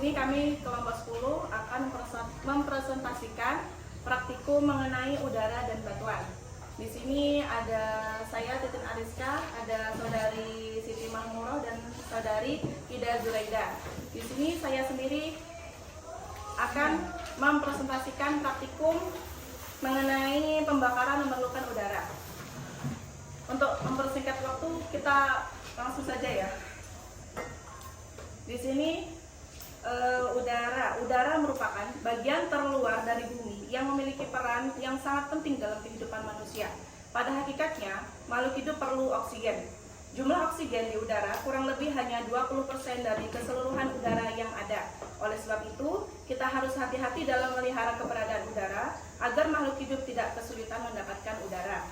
sini kami kelompok 10 akan mempresentasikan praktikum mengenai udara dan batuan. Di sini ada saya Titin Ariska, ada saudari Siti Mahmuroh dan saudari Ida Zuraida. Di sini saya sendiri akan mempresentasikan praktikum mengenai pembakaran memerlukan udara. Untuk mempersingkat waktu, kita langsung saja ya. Di sini udara merupakan bagian terluar dari bumi yang memiliki peran yang sangat penting dalam kehidupan manusia. Pada hakikatnya, makhluk hidup perlu oksigen. Jumlah oksigen di udara kurang lebih hanya 20% dari keseluruhan udara yang ada. Oleh sebab itu, kita harus hati-hati dalam melihara keberadaan udara agar makhluk hidup tidak kesulitan mendapatkan udara.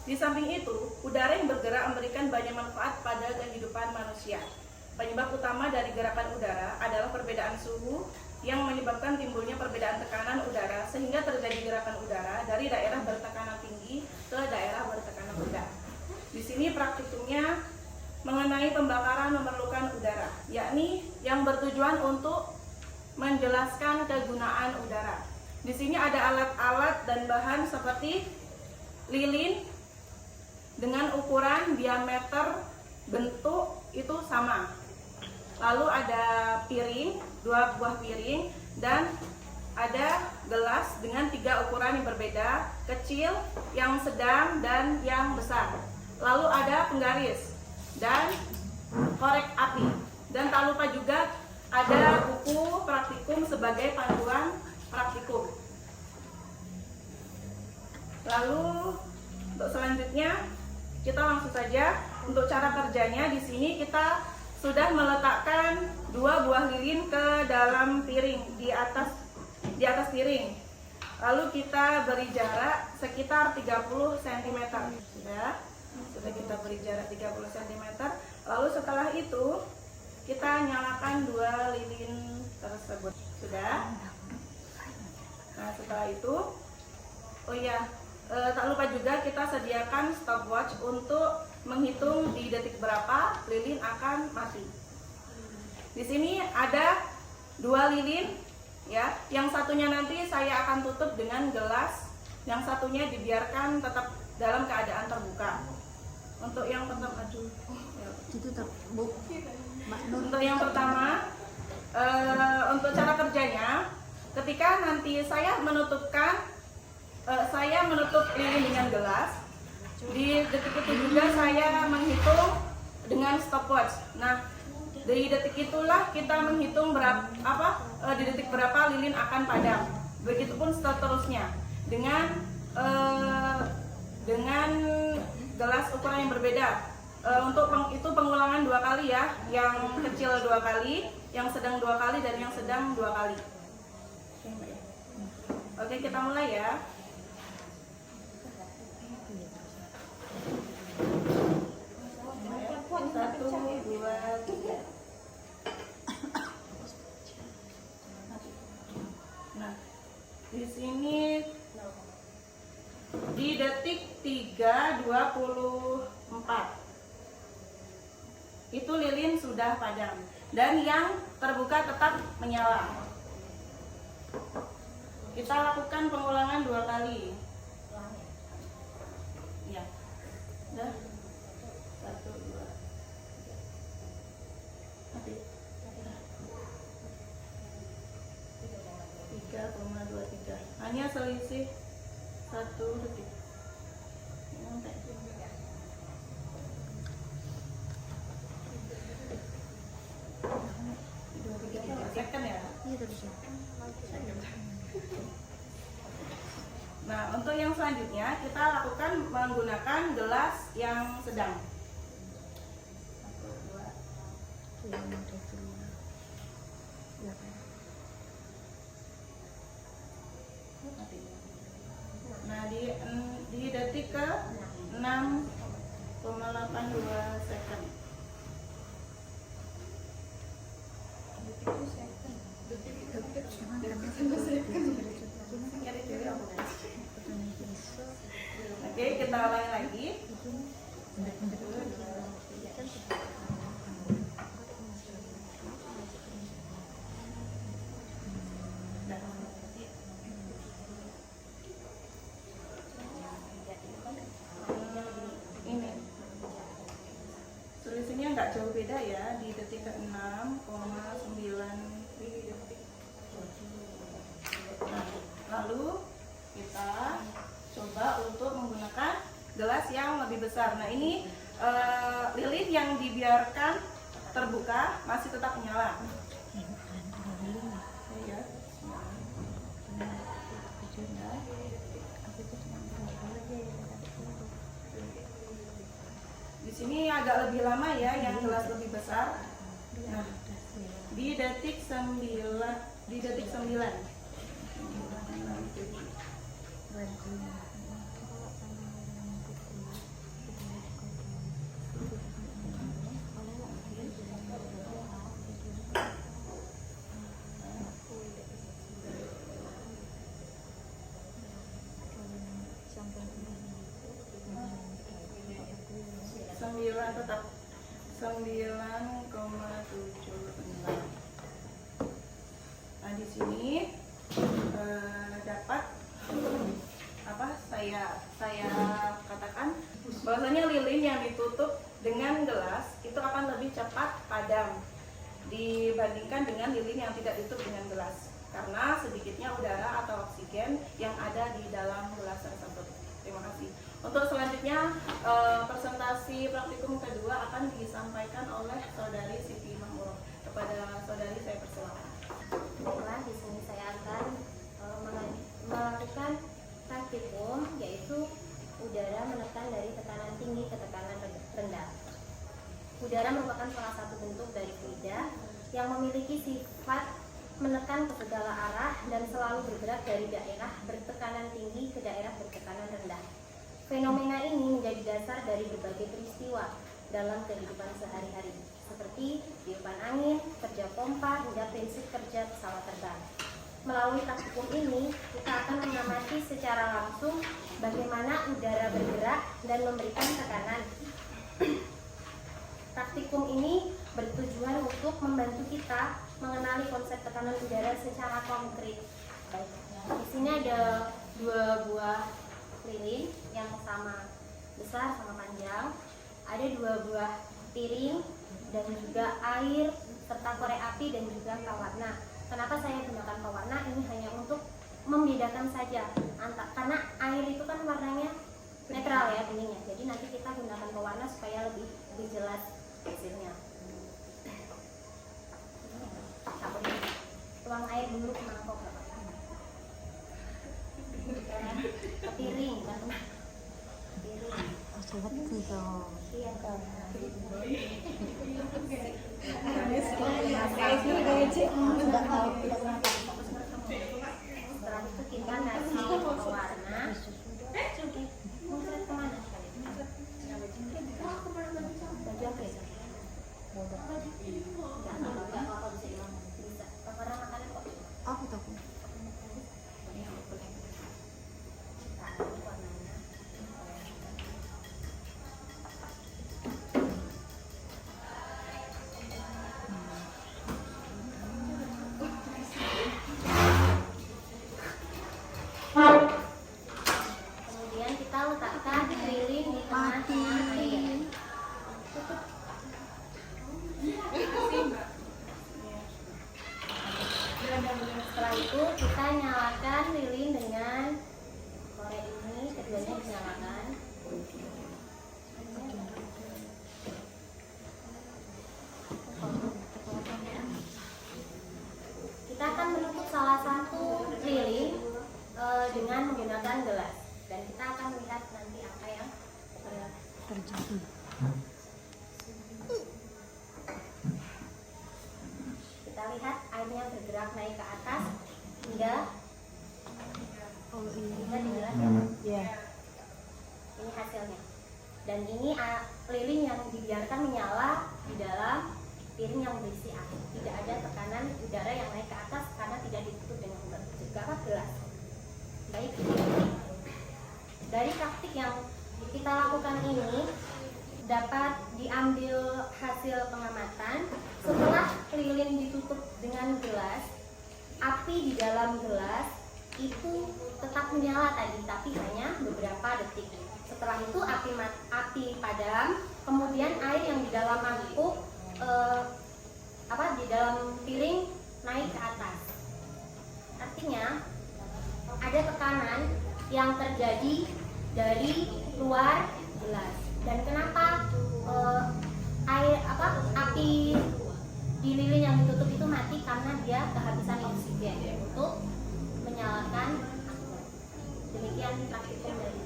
Di samping itu, udara yang bergerak memberikan banyak manfaat pada kehidupan manusia. Penyebab utama dari gerakan udara adalah perbedaan suhu yang menyebabkan timbulnya perbedaan tekanan udara sehingga terjadi gerakan udara dari daerah bertekanan tinggi ke daerah bertekanan rendah. Di sini praktikumnya mengenai pembakaran memerlukan udara, yakni yang bertujuan untuk menjelaskan kegunaan udara. Di sini ada alat-alat dan bahan seperti lilin dengan ukuran diameter bentuk itu sama. Lalu ada piring, 2 buah piring, dan ada gelas dengan 3 ukuran yang berbeda, kecil, yang sedang, dan yang besar. Lalu ada penggaris dan korek api. Dan tak lupa juga ada buku praktikum sebagai panduan praktikum. Lalu untuk selanjutnya kita langsung saja untuk cara kerjanya. Di sini kita sudah meletakkan 2 buah lilin ke dalam piring di atas piring. Lalu kita beri jarak sekitar 30 cm. Sudah kita beri jarak 30 cm. Lalu setelah itu kita nyalakan 2 lilin tersebut. Sudah. Nah, setelah itu tak lupa juga kita sediakan stopwatch untuk menghitung di detik berapa lilin akan mati. Di sini ada 2 lilin ya. Yang satunya nanti saya akan tutup dengan gelas, yang satunya dibiarkan tetap dalam keadaan terbuka. Untuk yang pertama Untuk yang pertama, untuk cara kerjanya, ketika nanti saya menutup lilin dengan gelas, di detik itu juga saya menghitung dengan stopwatch. Nah, dari detik itulah kita menghitung di detik berapa lilin akan padam. Begitupun seterusnya dengan gelas ukuran yang berbeda. Untuk itu pengulangan 2 kali ya, yang kecil 2 kali, yang sedang 2 kali, dan yang sedang 2 kali. Oke, kita mulai ya. 1, 2, 3. Nah, di sini di detik 3:24 itu lilin sudah padam dan yang terbuka tetap menyala. Kita lakukan pengulangan 2 kali. Ya. Udah. 1, 2. Mati. 3,23. Hanya selisih 1 detik. Second ya? Nah, untuk yang selanjutnya kita lakukan menggunakan gelas yang sedang. 1, 2. Nah, di detik ke 6,82 second. Oke, kita ulangi lagi. besar. Nah ini lilin yang dibiarkan terbuka masih tetap menyala. Di sini agak lebih lama ya, yang gelas lebih besar. Nah, di detik 9. Tetap 9,76. Nah di sini dapat apa? Saya katakan bahwasanya lilin yang ditutup dengan gelas itu akan lebih cepat padam dibandingkan dengan lilin yang tidak ditutup dengan gelas, karena sedikitnya udara atau oksigen yang ada di dalam gelas tersebut. Terima kasih. Untuk selanjutnya presentasi praktikum kedua akan disampaikan oleh Saudari Siti Mahmurah. Kepada saudari saya persilakan. Baiklah, di sini saya akan melakukan praktikum, yaitu udara menekan dari tekanan tinggi ke tekanan rendah. Udara merupakan salah satu bentuk dari fluida yang memiliki sifat menekan ke segala arah dan selalu bergerak dari daerah bertekanan tinggi ke daerah bertekanan rendah. Fenomena ini menjadi dasar dari berbagai peristiwa dalam kehidupan sehari-hari, seperti tiupan angin, kerja pompa, hingga prinsip kerja pesawat terbang. Melalui praktikum ini, kita akan mengamati secara langsung bagaimana udara bergerak dan memberikan tekanan. Praktikum ini bertujuan untuk membantu kita mengenali konsep tekanan udara secara konkret. Baik, di sini ada 2 buah lilin yang sama besar sama panjang, ada 2 buah piring dan juga air serta korek api dan juga pewarna. Kenapa saya gunakan pewarna? Ini hanya untuk membedakan saja karena air itu kan warnanya netral ya, beningnya. Jadi nanti kita gunakan pewarna supaya lebih jelas hasilnya. Tuang air dulu ke mangkok ke piring kan? Piring. Iya kan. Setelah itu kita kasih pewarna. Muncrat kemana? Baju apa ya? Enggak apa-apa, bisa hilang. Bisa. Pewarna makanan kok. Aku tahu. Kemudian kita letakkan lilin di tengah-tengah air. Setelah itu kita nyalakan lilin dengan korek ini, keduanya dinyalakan. Kita akan menutup salah satu lilin dengan menggunakan gelas, dan kita akan melihat nanti apa yang terjadi. Kita lihat airnya bergerak naik ke atas hingga dinyalakan. Ini hasilnya. Dan ini lilin yang dibiarkan menyala di dalam piring yang berisi air. Tidak ada tekanan udara yang naik ke atas karena tidak ditutup dengan gelas. Baik, dari praktik yang kita lakukan ini dapat diambil hasil pengamatan. Setelah lilin ditutup dengan gelas, api di dalam gelas itu tetap menyala tadi, tapi hanya beberapa detik. Setelah itu api padam, kemudian air yang di dalam mangkuk di dalam piring naik ke atas. Artinya ada tekanan yang terjadi dari luar gelas. Dan kenapa api di lilin yang ditutup itu mati? Karena dia kehabisan oksigen untuk menyalakan anggur. Demikian praktikum dari.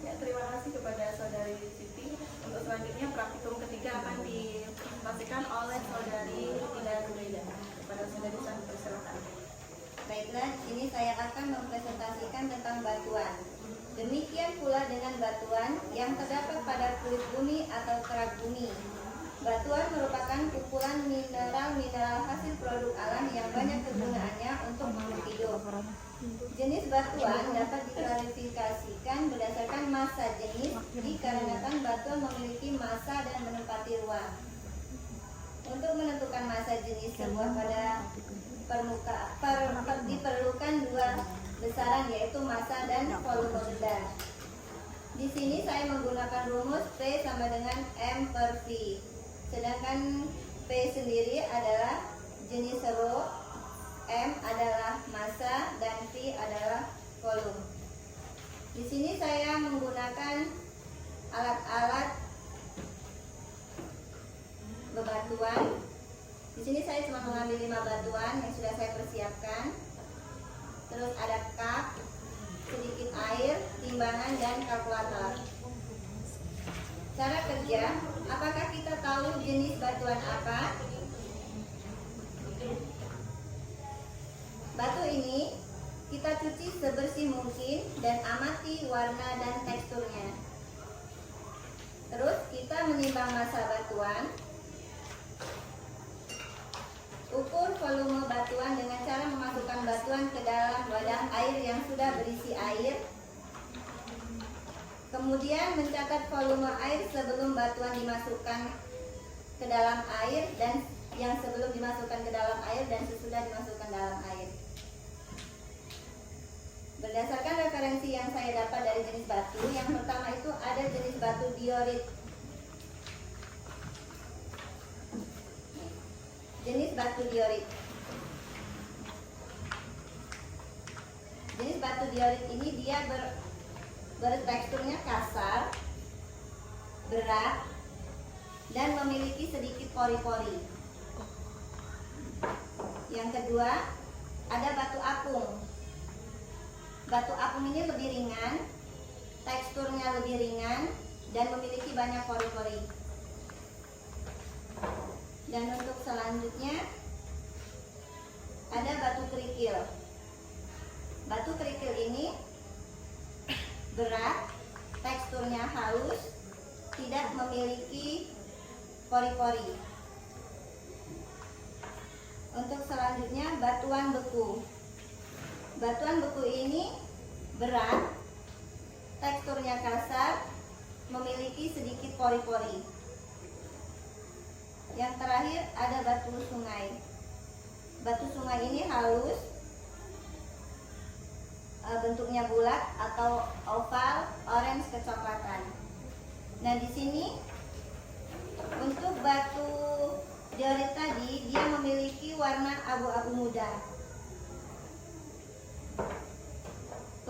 Ya, terima kasih kepada Saudari Siti. Untuk selanjutnya praktikum ketiga akan dipastikan oleh Saudari Tina Zubaida. Kepada Saudari Sani, persilakan. Baiklah, ini saya akan mempresentasikan tentang batuan. Demikian pula dengan batuan yang terdapat pada kulit bumi atau kerak bumi. Batuan merupakan kumpulan mineral-mineral hasil produk alam yang banyak kegunaannya untuk makhluk hidup. Jenis batuan dapat diklasifikasikan berdasarkan massa jenis, dikarenakan batuan memiliki massa dan menempati ruang. Untuk menentukan massa jenis sebuah pada diperlukan dua besaran, yaitu massa dan volume benda. Di sini saya menggunakan rumus P sama dengan M per V. Sedangkan P sendiri adalah jenis rho, M adalah massa, dan V adalah volume. Di sini saya menggunakan alat-alat bebatuan. Di sini saya cuma mengambil 5 batuan yang sudah saya persiapkan. Terus ada cup, sedikit air, timbangan, dan kalkulator. Cara kerja, apakah kita tahu jenis batuan apa? Batu ini kita cuci sebersih mungkin dan amati warna dan teksturnya. Terus kita menimbang massa batuan. Ukur volume batuan dengan cara memasukkan batuan ke dalam wadah air yang sudah berisi air. Kemudian mencatat volume air sebelum batuan dimasukkan ke dalam air dan yang sebelum dimasukkan ke dalam air dan sesudah dimasukkan dalam air. Berdasarkan referensi yang saya dapat dari jenis batu, yang pertama itu ada jenis batu diorit. Jenis batu diorit. Jenis batu diorit ini dia berteksturnya kasar, berat, dan memiliki sedikit pori-pori. Yang kedua, ada batu apung. Batu apung ini lebih ringan, teksturnya lebih ringan, dan memiliki banyak pori-pori. Dan untuk selanjutnya ada batu kerikil. Batu kerikil ini berat, teksturnya halus, tidak memiliki pori-pori. Untuk selanjutnya batuan beku. Batuan beku ini berat, teksturnya kasar, memiliki sedikit pori-pori. Yang terakhir ada batu sungai. Batu sungai ini halus, bentuknya bulat atau oval, orange kecoklatan. Nah, di sini untuk batu diorit tadi dia memiliki warna abu-abu muda.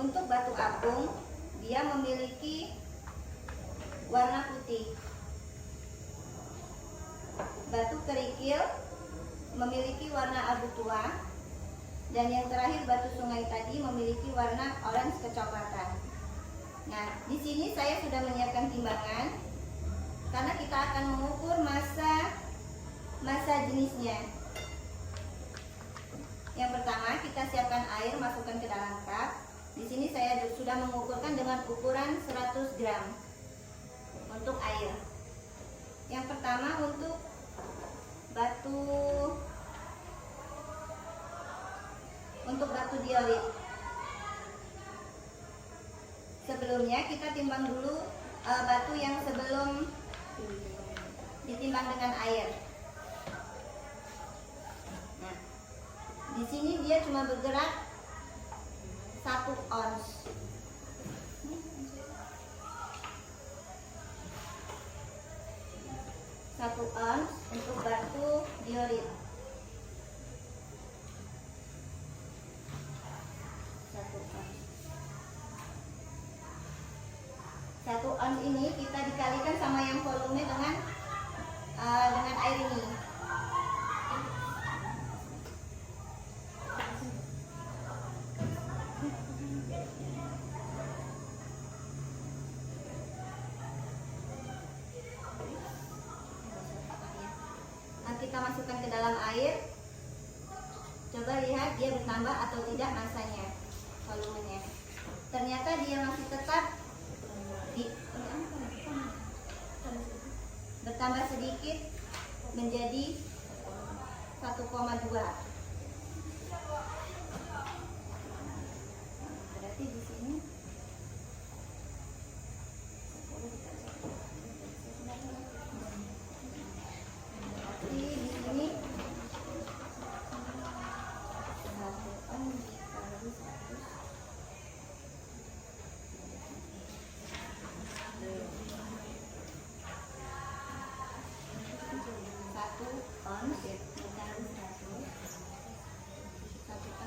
Untuk batu apung dia memiliki warna putih. Batu kerikil memiliki warna abu tua, dan yang terakhir batu sungai tadi memiliki warna orange kecoklatan. Nah, di sini saya sudah menyiapkan timbangan karena kita akan mengukur massa jenisnya. Yang pertama, kita siapkan air, masukkan ke dalam cup. Di sini saya sudah mengukurkan dengan ukuran 100 gram untuk air. Yang pertama untuk batu diorit. Sebelumnya kita timbang dulu batu yang sebelum ditimbang dengan air. Nah, di sini dia cuma bergerak 1 ons. Satu ons untuk batu diorit. 1 ons. 1 ons ons ini kita dikalikan sama yang volume dengan air ini. Nah, kita masukkan ke dalam air. Coba lihat dia bertambah atau tidak masanya, volumenya. Ternyata dia masih tetap bertambah sedikit menjadi 1,2. Berarti di sini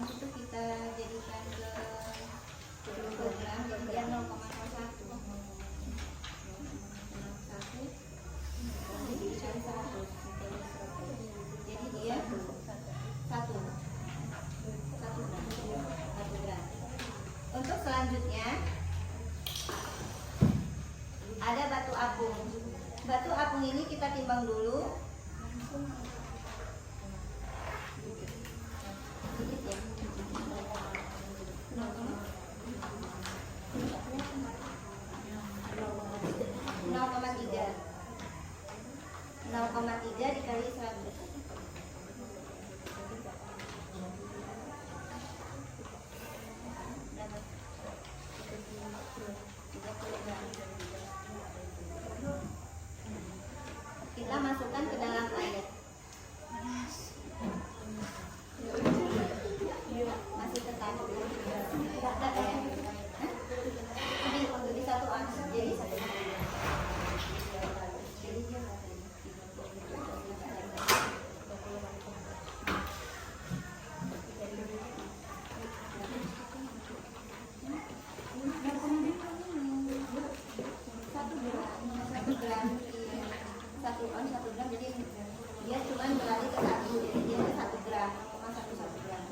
itu kita jadikan ke kilogram, jadi dia 0,01. 0,01 dijadikan 100. Jadi dia 1 gram. Untuk selanjutnya ada batu apung. Batu apung ini kita timbang dulu. Sedikit ya. 0,3 dikali 100. Kita masukkan ke dalam air. Masih tetap lebih 1 ons, jadi 1. Jadi dia jadi dia cuma berlari ke 1, jadi dia 1 gram, 0,11 gram.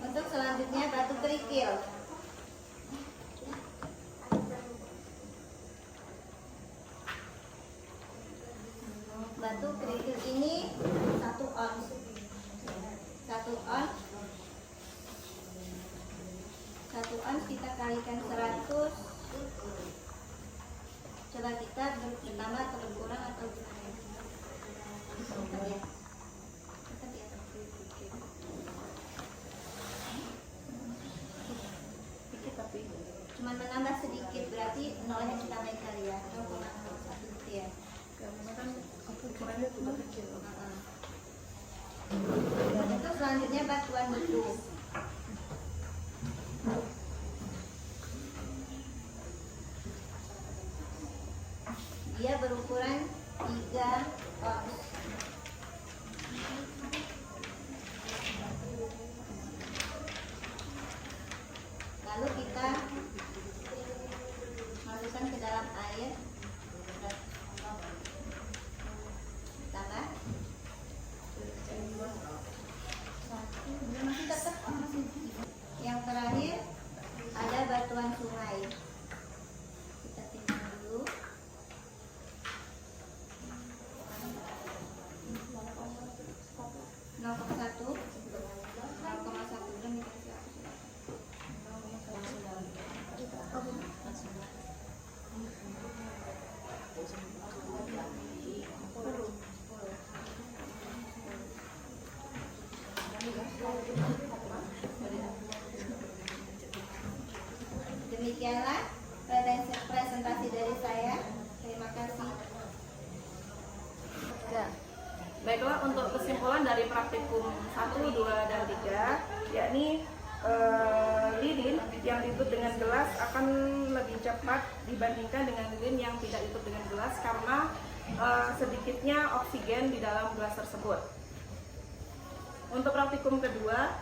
Untuk selanjutnya batu kerikil. Batu kerikil ini 1 ons. 1 ons. 1 ons kita kalikan 100. Coba kita bertambah atau berkurang atau gimana ya? Tetap ya. Sedikit tapi cuma menambah sedikit, berarti nolnya kita naik kali ya, 0,01 gitu ya. Karena kan ukurannya juga kecil. Untuk selanjutnya batuan beku. Dia berukuran 3 ons. Lalu kita masukkan ke dalam air. Tambah. Masih tetap masih. Yang terakhir ada batuan sungai. Kita timbang dulu. 0,1 gram dikasih 1. Demikianlah presentasi dari saya. Terima kasih. Ya. Baiklah, untuk kesimpulan dari praktikum 1, 2, dan 3, yakni lilin yang ditutup dengan gelas akan lebih cepat dibandingkan dengan lilin yang tidak ditutup dengan gelas karena sedikitnya oksigen di dalam gelas tersebut. Untuk praktikum kedua,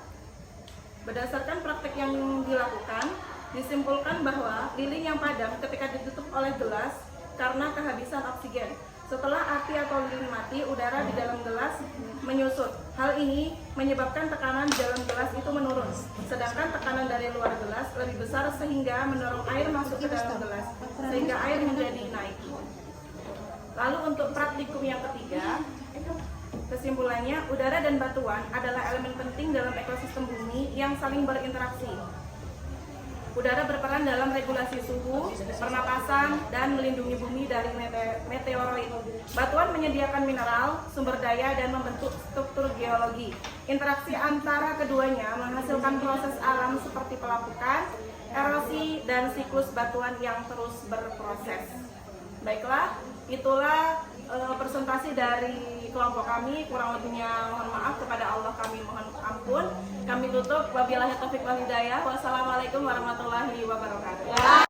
berdasarkan praktek yang dilakukan, Disimpulkan bahwa lilin yang padam ketika ditutup oleh gelas karena kehabisan oksigen. Setelah api atau lilin mati, udara di dalam gelas menyusut. Hal ini menyebabkan tekanan di dalam gelas itu menurun, sedangkan tekanan dari luar gelas lebih besar sehingga mendorong air masuk ke dalam gelas, sehingga air menjadi naik. Lalu untuk praktikum yang ketiga, kesimpulannya, udara dan batuan adalah elemen penting dalam ekosistem bumi yang saling berinteraksi. Udara berperan dalam regulasi suhu, pernapasan, dan melindungi bumi dari meteoroid. Batuan menyediakan mineral, sumber daya, dan membentuk struktur geologi. Interaksi antara keduanya menghasilkan proses alam seperti pelapukan, erosi, dan siklus batuan yang terus berproses. Baiklah, itulah presentasi dari kelompok kami. Kurang lebihnya mohon maaf, kepada Allah kami mohon ampun. Kami tutup, wabillahi taufiq wal hidayah. Wassalamualaikum warahmatullahi wabarakatuh.